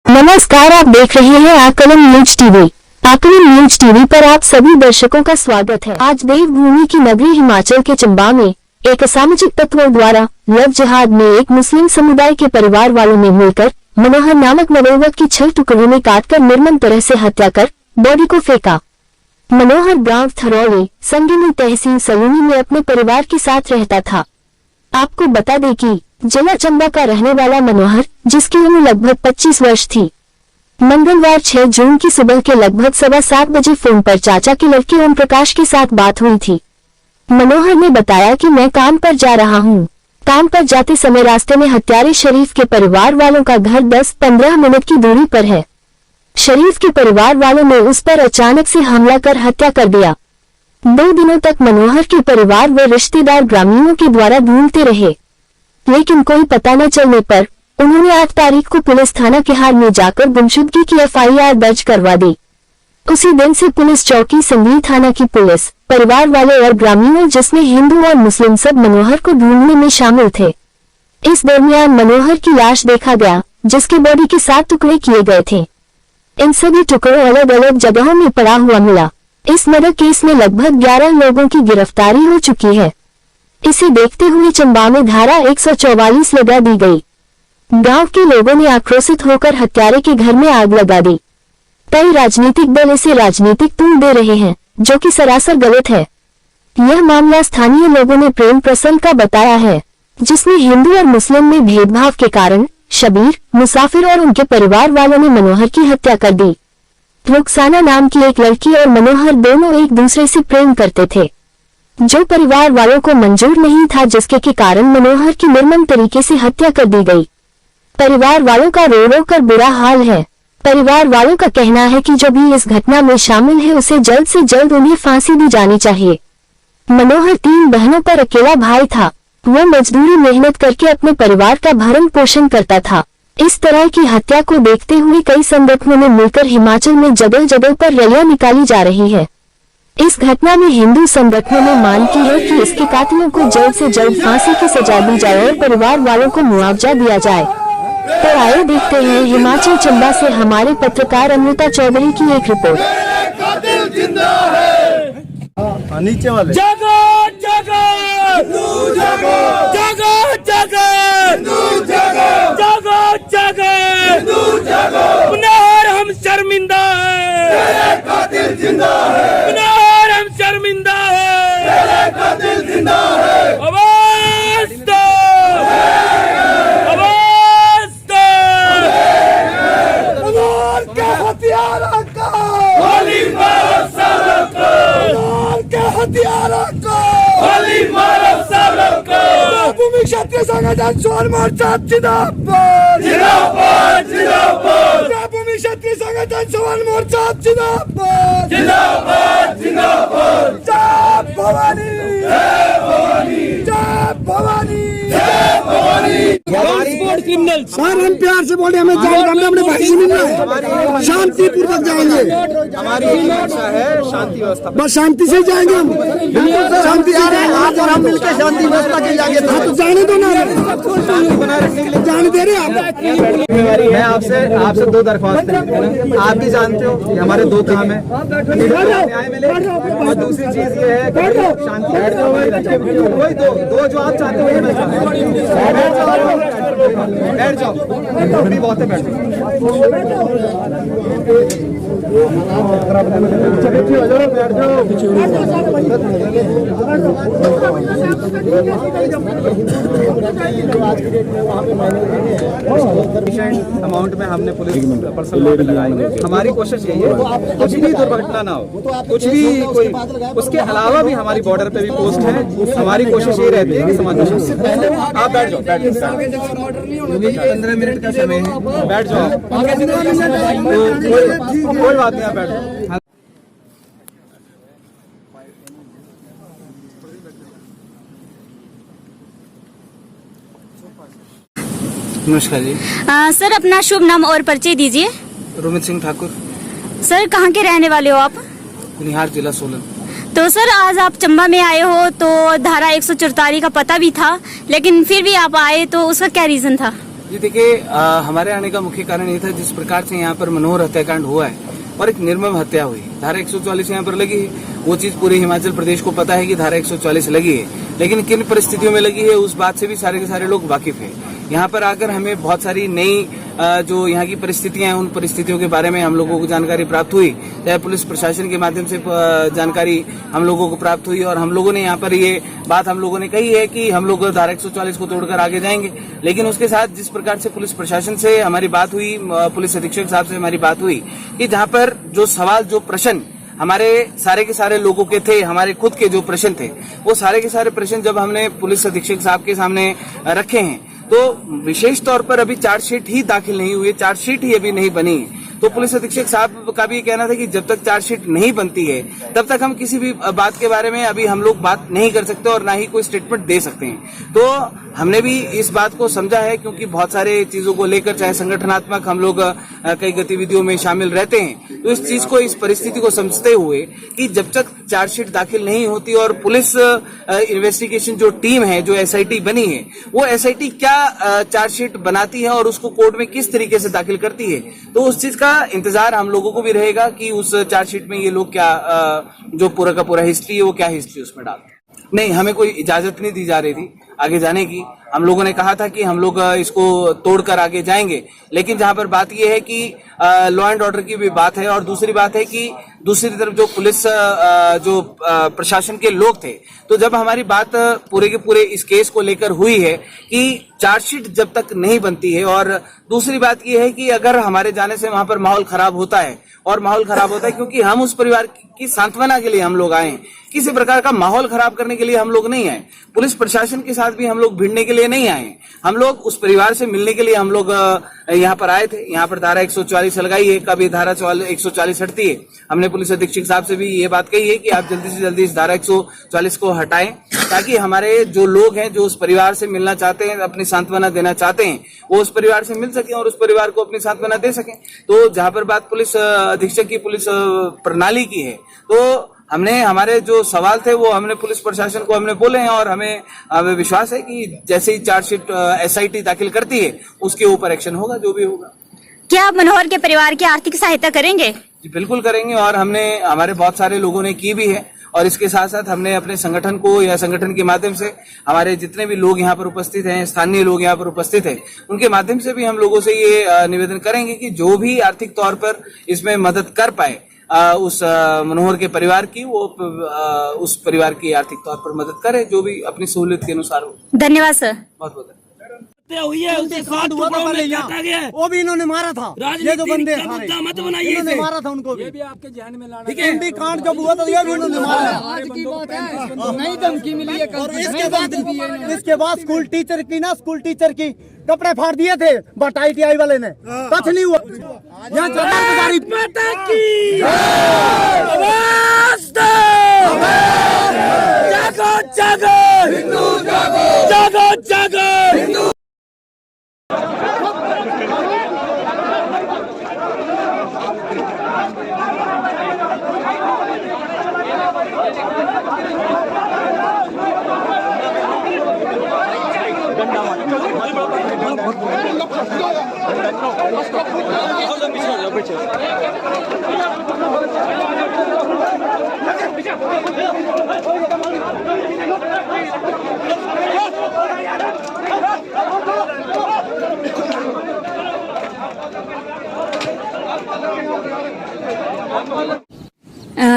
नमस्कार, आप देख रहे हैं आकलन न्यूज टीवी। आकलन न्यूज टीवी पर आप सभी दर्शकों का स्वागत है। आज देवभूमि की नगरी हिमाचल के चंबा में एक असामाजिक तत्वों द्वारा लव जिहाद में एक मुस्लिम समुदाय के परिवार वालों ने मिलकर मनोहर नामक नवयुवक की 6 टुकड़ों में काटकर निर्मम तरह से हत्या कर बॉडी को फेंका। मनोहर गांव थरौली संगिनी तहसील सलूनी में अपने परिवार के साथ रहता था। आपको बता दें कि जिला चंबा का रहने वाला मनोहर, जिसकी उम्र लगभग 25 वर्ष थी, मंगलवार 6 जून की सुबह के लगभग 7:15 बजे फोन पर चाचा के लड़के ओम प्रकाश के साथ बात हुई थी। मनोहर ने बताया कि मैं काम पर जा रहा हूँ। काम पर जाते समय रास्ते में हत्यारे शरीफ के परिवार वालों का घर 10-15 मिनट की दूरी पर है। शरीफ के परिवार वालों ने उस पर अचानक से हमला कर हत्या कर दिया। 2 दिनों तक मनोहर के परिवार व रिश्तेदार ग्रामीणों के द्वारा ढूंढते रहे, लेकिन कोई पता न चलने पर उन्होंने 8 तारीख को पुलिस थाना केहार में जाकर गुमशुदगी की FIR दर्ज करवा दी। उसी दिन से पुलिस चौकी संगीन थाना की पुलिस, परिवार वाले और ग्रामीणों, जिसमें हिंदू और मुस्लिम, सब मनोहर को ढूंढने में शामिल थे। इस दरमियान मनोहर की लाश देखा गया, जिसके बॉडी के 7 टुकड़े किए गए थे। इन सभी टुकड़ों अलग अलग जगहों में पड़ा हुआ मिला। इस मर्डर केस में लगभग 11 लोगों की गिरफ्तारी हो चुकी है। इसे देखते हुए चंबा में धारा 144 लगा दी गई। गांव के लोगों ने आक्रोशित होकर हत्यारे के घर में आग लगा दी। कई राजनीतिक दल इसे राजनीतिक तूल दे रहे हैं, जो कि सरासर गलत है। यह मामला स्थानीय लोगों ने प्रेम प्रसंग का बताया है, जिसमें हिंदू और मुस्लिम में भेदभाव के कारण शबीर, मुसाफिर और उनके परिवार वालों ने मनोहर की हत्या कर दी। रुखसाना नाम की एक लड़की और मनोहर दोनों एक दूसरे से प्रेम करते थे, जो परिवार वालों को मंजूर नहीं था, जिसके के कारण मनोहर की निर्मम तरीके से हत्या कर दी गई। परिवार वालों का रो रो कर बुरा हाल है। परिवार वालों का कहना है कि जो भी इस घटना में शामिल है, उसे जल्द से जल्द उन्हें फांसी दी जानी चाहिए। मनोहर 3 बहनों पर अकेला भाई था। वह मजदूरी मेहनत करके अपने परिवार का भरण पोषण करता था। इस तरह की हत्या को देखते हुए कई संगठनों ने मिलकर हिमाचल में जगह जगह पर रैलियां निकाली जा रही है। इस घटना में हिंदू संगठनों ने मांग की है कि इसके कातिलों को जल्द से जल्द फांसी की सजा दी जाए और परिवार वालों को मुआवजा दिया जाए। तो आइए देखते हैं हिमाचल चंबा से हमारे पत्रकार अमृता चौधरी की एक रिपोर्ट। नीचे वाले जागो जागो जागो जागो जागो जागो जागो जागो मनोहर हम शर्मिंदा है, तेरे कातिल जिंदा है। मनोहर हम शर्मिंदा है, तेरे कातिल जिंदा है। आवाज दो, आवाज दो। मनोहर के हथियारों को गोली मारो सबको, मनोहर के हथियारों को गोली मारो सबको। भूमि क्षत्रिय संगठन सोन मोर्चा जिंदाबाद जिंदाबाद जिंदाबाद। भूमि क्षत्रिय संगठन सोन मोर्चा जिंदाबाद जिंदाबाद जिंदाबाद। जय भवानी जय भवानी जय भवानी जय भवानी। क्रिमिनल्स सर, हम प्यार से बोले, हमें जाएंगे, हमें अपने भाई से मिलना है, शांति पूर्वक जाएंगे। हमारी इच्छा है शांति व्यवस्था, बस शांति से जाएंगे हम, शांति से जाएंगे। आज और हम मिलकर शांति व्यवस्था के लिए आगे तो जाने दो ना, जाने दे रहे आप। मैं आपसे 2 दरख्वास्त है। आप भी जानते हो कि हमारे 2 काम है, न्याय मिले और दूसरी चीज ये है कि शांति। वही दो जो आप चाहते हो, बैठ जाओ, अभी बहुत है, बैठ अमाउंट में हमने पुलिस पर्सन लगाएंगे। हमारी कोशिश यही है कुछ भी दुर्घटना ना हो, कुछ भी कोई उसके अलावा भी हमारी बॉर्डर पे भी पोस्ट है। हमारी कोशिश यही रहती है कि समाज आप बैठ जाओ, 15 मिनट का समय है, बैठ जाओ, कोई बात नहीं, आप बैठ जाओ। नमस्कार जी। सर, अपना शुभ नाम और परिचय दीजिए। रोमित सिंह ठाकुर। सर, कहाँ के रहने वाले हो आप? कुनिहार, जिला सोलन। तो सर आज आप चंबा में आए हो तो धारा 144 का पता भी था, लेकिन फिर भी आप आए तो उसका क्या रीजन था? जी देखिए, हमारे आने का मुख्य कारण ये था, जिस प्रकार से यहाँ पर मनोहर हत्याकांड हुआ है और एक निर्मम हत्या हुई, धारा 144 यहाँ पर लगी है। वो चीज पूरे हिमाचल प्रदेश को पता है कि धारा 144 लगी है, लेकिन किन परिस्थितियों में लगी है उस बात से भी सारे के सारे लोग वाकिफ है। यहाँ पर आकर हमें बहुत सारी नई जो यहाँ की परिस्थितियां हैं, उन परिस्थितियों के बारे में हम लोगों को जानकारी प्राप्त हुई, चाहे पुलिस प्रशासन के माध्यम से जानकारी हम लोगों को प्राप्त हुई, और हम लोगों ने यहाँ पर ये बात हम लोगों ने कही है कि हम लोग धारा 144 को तोड़कर आगे जाएंगे। लेकिन उसके साथ जिस प्रकार से पुलिस प्रशासन से हमारी बात हुई, पुलिस अधीक्षक साहब से हमारी बात हुई कि जहाँ पर जो सवाल, जो प्रश्न हमारे सारे के सारे लोगों के थे, हमारे खुद के जो प्रश्न थे, वो सारे के सारे प्रश्न जब हमने पुलिस अधीक्षक साहब के सामने रखे हैं, तो विशेष तौर पर अभी चार्जशीट ही दाखिल नहीं हुई है, चार्जशीट ही अभी नहीं बनी है। तो पुलिस अधीक्षक साहब का भी कहना था कि जब तक चार्जशीट नहीं बनती है तब तक हम किसी भी बात के बारे में अभी हम लोग बात नहीं कर सकते और ना ही कोई स्टेटमेंट दे सकते हैं। तो हमने भी इस बात को समझा है, क्योंकि बहुत सारे चीजों को लेकर, चाहे संगठनात्मक हम लोग कई गतिविधियों में शामिल रहते हैं, तो इस चीज को, इस परिस्थिति को समझते हुए कि जब तक चार्जशीट दाखिल नहीं होती और पुलिस इन्वेस्टिगेशन जो टीम है, जो SIT बनी है, वो SIT क्या चार्जशीट बनाती है और उसको कोर्ट में किस तरीके से दाखिल करती है, तो उस चीज का इंतजार हम लोगों को भी रहेगा कि उस चार्जशीट में ये लोग क्या जो पूरा का पूरा हिस्ट्री है वो क्या हिस्ट्री उसमें डालते हैं। नहीं, हमें कोई इजाजत नहीं दी जा रही थी आगे जाने की। हम लोगों ने कहा था कि हम लोग इसको तोड़कर आगे जाएंगे, लेकिन जहां पर बात यह है कि लॉ एंड ऑर्डर की भी बात है, और दूसरी बात है कि दूसरी तरफ जो पुलिस जो प्रशासन के लोग थे, तो जब हमारी बात पूरे के पूरे इस केस को लेकर हुई है कि चार्जशीट जब तक नहीं बनती है, और दूसरी बात यह है कि अगर हमारे जाने से वहां पर माहौल खराब होता है, और माहौल खराब होता है क्योंकि हम उस परिवार की सांत्वना के लिए हम लोग आए हैं, किसी प्रकार का माहौल खराब करने के लिए हम लोग नहीं आए, पुलिस प्रशासन के साथ भी हम लोग भिड़ने के लिए नहीं आए, हम लोग उस परिवार से मिलने के लिए हम लोग यहाँ पर आए थे। यहाँ पर धारा 144 लगाई है, कभी धारा 144 हटती है। हमने पुलिस अधीक्षक साहब से भी ये बात कही है कि आप जल्दी से जल्दी इस धारा 144 को हटाएं, ताकि हमारे जो लोग हैं, जो उस परिवार से मिलना चाहते हैं, अपनी सांत्वना देना चाहते हैं, वो उस परिवार से मिल सकें और उस परिवार को अपनी सांत्वना दे सकें। तो जहां पर बात पुलिस अधीक्षक की, पुलिस प्रणाली की है, तो हमने, हमारे जो सवाल थे वो हमने पुलिस प्रशासन को हमने बोले हैं, और हमें विश्वास है कि जैसे ही चार्जशीट SIT दाखिल करती है उसके ऊपर एक्शन होगा, जो भी होगा। क्या आप मनोहर के परिवार की आर्थिक सहायता करेंगे? जी बिल्कुल करेंगे, और हमने, हमारे बहुत सारे लोगों ने की भी है, और इसके साथ साथ हमने अपने संगठन को, या संगठन के माध्यम से हमारे जितने भी लोग यहाँ पर उपस्थित हैं, स्थानीय लोग यहाँ पर उपस्थित हैं, उनके माध्यम से भी हम लोगों से ये निवेदन करेंगे कि जो भी आर्थिक तौर पर इसमें मदद कर पाए उस मनोहर के परिवार की, वो उस परिवार की आर्थिक तौर पर मदद करे, जो भी अपनी सहूलियत के अनुसार हो। धन्यवाद सर। बहुत बहुत हुई है, उसके साथ हुआ था, पहले काटा गया है, वो भी इन्होंने मारा था। ये जो बंदे मत बनाइए, इन्होंने मारा था उनको भी। ये भी आपके ध्यान में लाना, ठीक है। कांड जब हुआ था, ये भी इन्होंने मारा। आज की बात है, नई धमकी मिली है। और इसके बाद स्कूल टीचर की कपड़े फाड़ दिए थे, बट ITI वाले ने कुछ नहीं हुआ। यहाँ माता की जागो जागो हिंदू, जागो जागो हिंदू।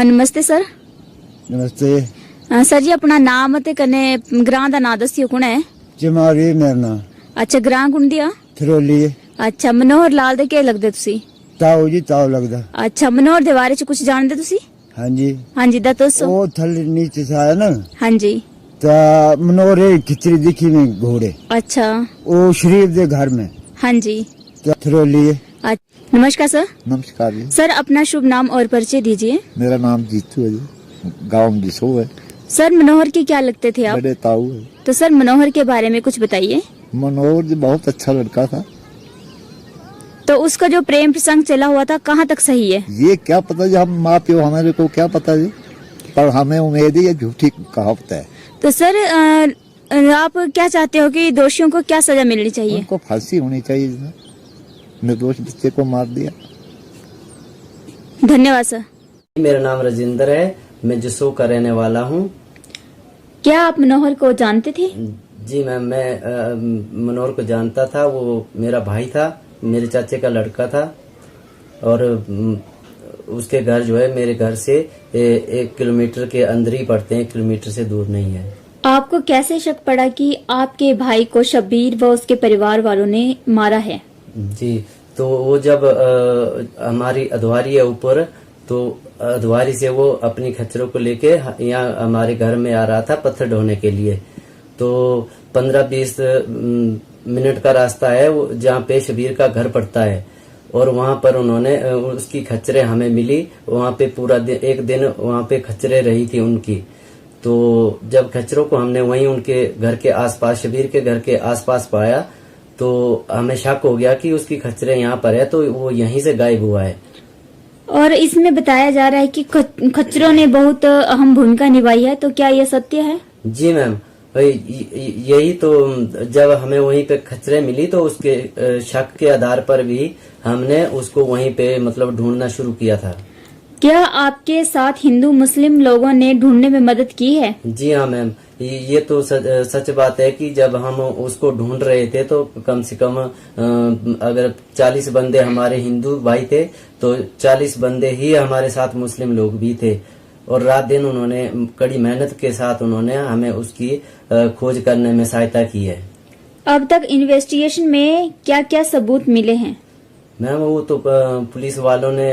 नमस्ते सर। नमस्ते सर जी, अपना नाम ते कन्ने ग्रां दा नाम दस्सियो, कुण है? जमारी मेरा नाम। अच्छा, ग्रां कुण दिया? थरोली। अच्छा, मनोहर लाल दे के लगदे तुसी? ताऊ जी, ताऊ लगदा। अच्छा, मनोहर दे बारे च कुछ जानदे तुसी? हाँ जी। हाँ जी, दसो। वो थल्ले नीचे से आया ना। हाँ जी। ता मनोहर खिचड़ी दिखी में घोड़े। अच्छा। वो शरीफ दे घर में। हाँ जी। थरोली। नमस्कार सर। नमस्कार जी। सर, अपना शुभ नाम और परिचय दीजिए। मेरा नाम जीतू है जी, गाँव जिसो है। सर, मनोहर के क्या लगते थे आप? बड़े ताऊ है। तो सर, मनोहर के बारे में कुछ बताइए। मनोहर जी बहुत अच्छा लड़का था। तो उसका जो प्रेम प्रसंग चला हुआ था, कहाँ तक सही है? ये क्या पता जी, हम माँ प्यो, हमारे को क्या पता जी। पर हमें उम्मीद है ये झूठी कहावत है। तो सर आप क्या चाहते हो कि दोषियों को क्या सजा मिलनी चाहिए? उनको फांसी होनी चाहिए, इसमें निर्दोष बच्चे को मार दिया। धन्यवाद सर। मेरा नाम राजेंद्र है, मैं जसों का रहने वाला हूँ। क्या आप मनोहर को जानते थे? जी मैम, मैं मनोहर को जानता था। वो मेरा भाई था, मेरे चाचे का लड़का था और उसके घर जो है मेरे घर से 1 किलोमीटर के अंदर ही पड़ते हैं, 1 किलोमीटर से दूर नहीं है। आपको कैसे शक पड़ा कि आपके भाई को शब्बीर व उसके परिवार वालों ने मारा है? जी, तो वो जब हमारी अधवारी है ऊपर, तो अधवारी से वो अपनी खच्चरों को लेके यहाँ हमारे घर में आ रहा था पत्थर ढोने के लिए। तो 15-20 मिनट का रास्ता है वो जहाँ पे शबीर का घर पड़ता है, और वहाँ पर उन्होंने उसकी खच्चरें हमें मिली। वहाँ पे पूरा एक दिन वहाँ पे खच्चरें रही थी उनकी। तो जब खच्चरों को हमने वहीं उनके घर के आसपास, शबीर के घर के आसपास पाया, तो हमें शक हो गया कि उसकी खच्चरें यहाँ पर है, तो वो यहीं से गायब हुआ है। और इसमें बताया जा रहा है कि खच्चरों ने बहुत अहम भूमिका निभाई है, तो क्या यह सत्य है? जी मैम, यही तो जब हमें वहीं पे खच्चरें मिली तो उसके शक के आधार पर भी हमने उसको वहीं पे मतलब ढूंढना शुरू किया था। क्या आपके साथ हिंदू मुस्लिम लोगों ने ढूंढने में मदद की है? जी हाँ मैम, ये तो सच बात है कि जब हम उसको ढूंढ रहे थे तो कम से कम अगर 40 बंदे हमारे हिंदू भाई थे तो 40 बंदे ही हमारे साथ मुस्लिम लोग भी थे, और रात दिन उन्होंने कड़ी मेहनत के साथ उन्होंने हमें उसकी खोज करने में सहायता की है। अब तक इन्वेस्टिगेशन में क्या क्या सबूत मिले हैं? मैम वो तो पुलिस वालों ने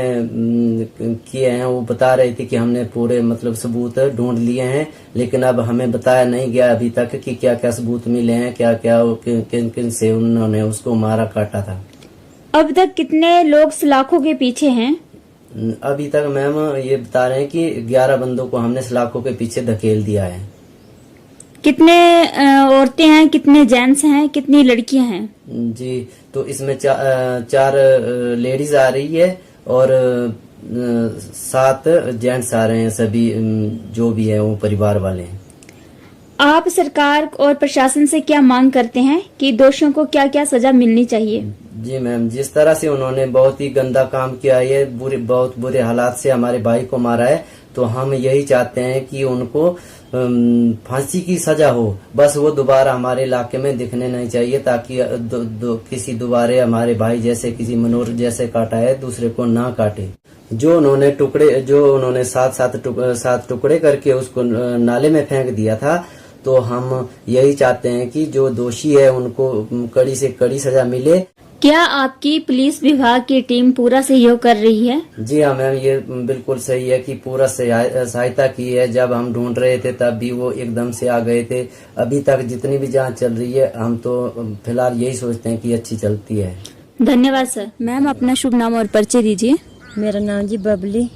किए हैं, वो बता रहे थे कि हमने पूरे मतलब सबूत ढूंढ लिए हैं, लेकिन अब हमें बताया नहीं गया अभी तक कि क्या क्या सबूत मिले हैं, क्या क्या किन किन से उन्होंने उसको मारा काटा था। अब तक कितने लोग सलाखों के पीछे हैं? अभी तक मैम ये बता रहे हैं कि 11 बंदों को हमने सलाखों के पीछे धकेल दिया है। कितने औरतें हैं, कितने जेंट्स हैं, कितनी लड़कियां हैं? जी, तो इसमें 4 लेडीज आ रही है और 7 जेंट्स आ रहे हैं, सभी जो भी है वो परिवार वाले हैं। आप सरकार और प्रशासन से क्या मांग करते हैं कि दोषियों को क्या क्या सजा मिलनी चाहिए? जी मैम, जिस तरह से उन्होंने बहुत ही गंदा काम किया है, बहुत बुरे हालात से हमारे भाई को मारा है, तो हम यही चाहते हैं कि उनको फांसी की सजा हो। बस वो दोबारा हमारे इलाके में दिखने नहीं चाहिए, ताकि किसी दोबारे हमारे भाई जैसे किसी मनोहर जैसे काटा है दूसरे को ना काटे। जो उन्होंने 7 टुकड़े करके उसको नाले में फेंक दिया था, तो हम यही चाहते हैं कि जो दोषी है उनको कड़ी से कड़ी सजा मिले। क्या आपकी पुलिस विभाग की टीम पूरा सहयोग कर रही है? जी हाँ मैम, ये बिल्कुल सही है कि पूरा सहायता की है। जब हम ढूंढ रहे थे तब भी वो एकदम से आ गए थे। अभी तक जितनी भी जांच चल रही है, हम तो फिलहाल यही सोचते हैं कि अच्छी चलती है। धन्यवाद सर। मैम अपना शुभ नाम और परिचय दीजिए। मेरा नाम जी बबली,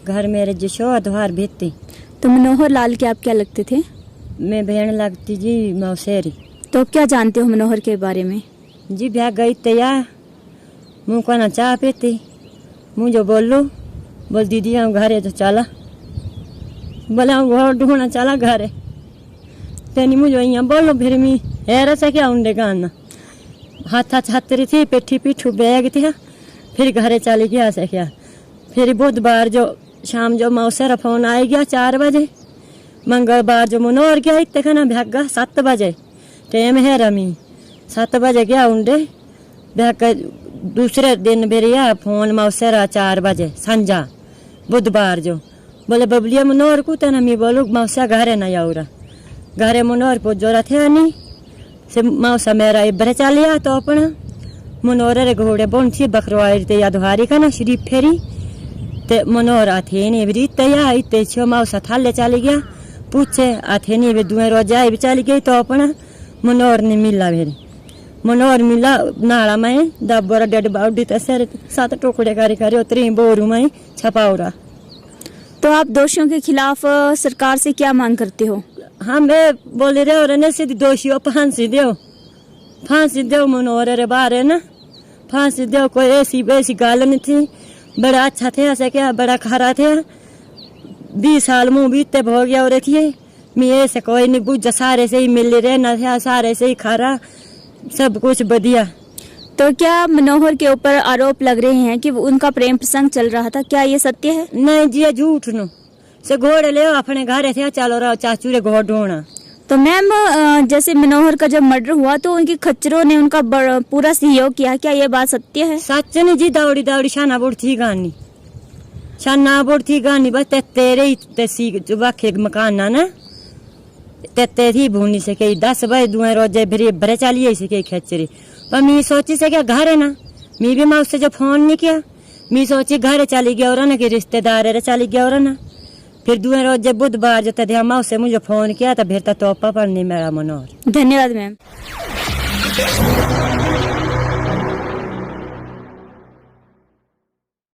घर मेरे जशो अधवार भेजती। तो मनोहर लाल के आप क्या लगते थे? मैं बहन लगती जी मौसेरी। तो आप क्या जानते हो मनोहर के बारे में? जी ब्याह गई तैया मुँह को ना चाह पीती, मुँह जो बोल दीदी हम घरे तो चला, बोला हम घर ढूंढना चला घरे, तेनी मुझे यहाँ बोलो फिर मी हैरा से क्या उंडे गाना हाथ छातरी थी, पेठी पीठू बैग थी, फिर घरे चली गया से क्या। फिर बुधवार जो शाम जो मौसेरा फोन आ गया 4 बजे, मंगलवार जो मनोहर गया इतने खाना भागा 7 बजे, टाइम है रमी 7 बजे गया उंडे भाग। दूसरे दिन बेरिया फोन मौसेरा 4 बजे संजा बुधवार जो, बोले बबलिया मनोहर को तना मी बोलो मौसा घरे न आऊरा, घरे मनोहर को जोरा थे नहीं से मौसा मेरा इब्बरे चलिया। तो अपना मनोहर रे घोड़े बोन थी बकरवाई ते यादवारी का ना शरीफ फेरी ते मनोहर आथे नहीं भी तैया इतने छो मौसा थाले चली गया, पूछे आथे नहीं भी 2 रोज आई भी चली गई। तो अपना मनोहर ने मिला मेरे, मनोहर मिला नाला में 10 बोरा डेड बाउडी तसर 7 टुकड़े करे उतरी बोरू में छपाऊरा। तो आप दोषियों के खिलाफ सरकार से क्या मांग करते हो? हम बोले रहे और ने सीधी दोषियों फांसी दो मनोहर रे बारे ना फांसी दो। कोई ऐसी गाल नहीं थी, बड़ा अच्छा थे ऐसे क्या बड़ा खरा थे, 20 साल मुँह बीतते हो गया और थी मैं से कोई नहीं बुझ सारे से ही मिल रहे न सारे से ही खा रहा सब कुछ बढ़िया। तो क्या मनोहर के ऊपर आरोप लग रहे हैं कि उनका प्रेम प्रसंग चल रहा था, क्या ये सत्य है? नहीं जी झूठ नो से घोड़े ले अपने घर से चलो रहा चाचू रे घोड़ ढोना। तो मैम जैसे मनोहर का जब मर्डर हुआ तो उनकी खच्चरों ने उनका पूरा सहयोग किया, क्या ये बात सत्य है? सच नहीं जी दौड़ी दौड़ी शाना बुढ़ थी गानी शाना बुढ़ थी गानी बस तेरे ही जो बाखे मकान ना ते थी भूनी से कई 10 बजे दुआ रोजे भरे भरे चलिए से कई खच्चरी पर मैं सोची से क्या घर है ना मैं भी माँ उससे जो फोन नहीं किया मैं सोची घर चली गया और ना कि रिश्तेदार है चली गया और ना फिर दुआ रोज बुधवार जो थे माँ से मुझे फोन किया तो फिर तो तोपा पर नहीं मेरा मनोहर। धन्यवाद मैम।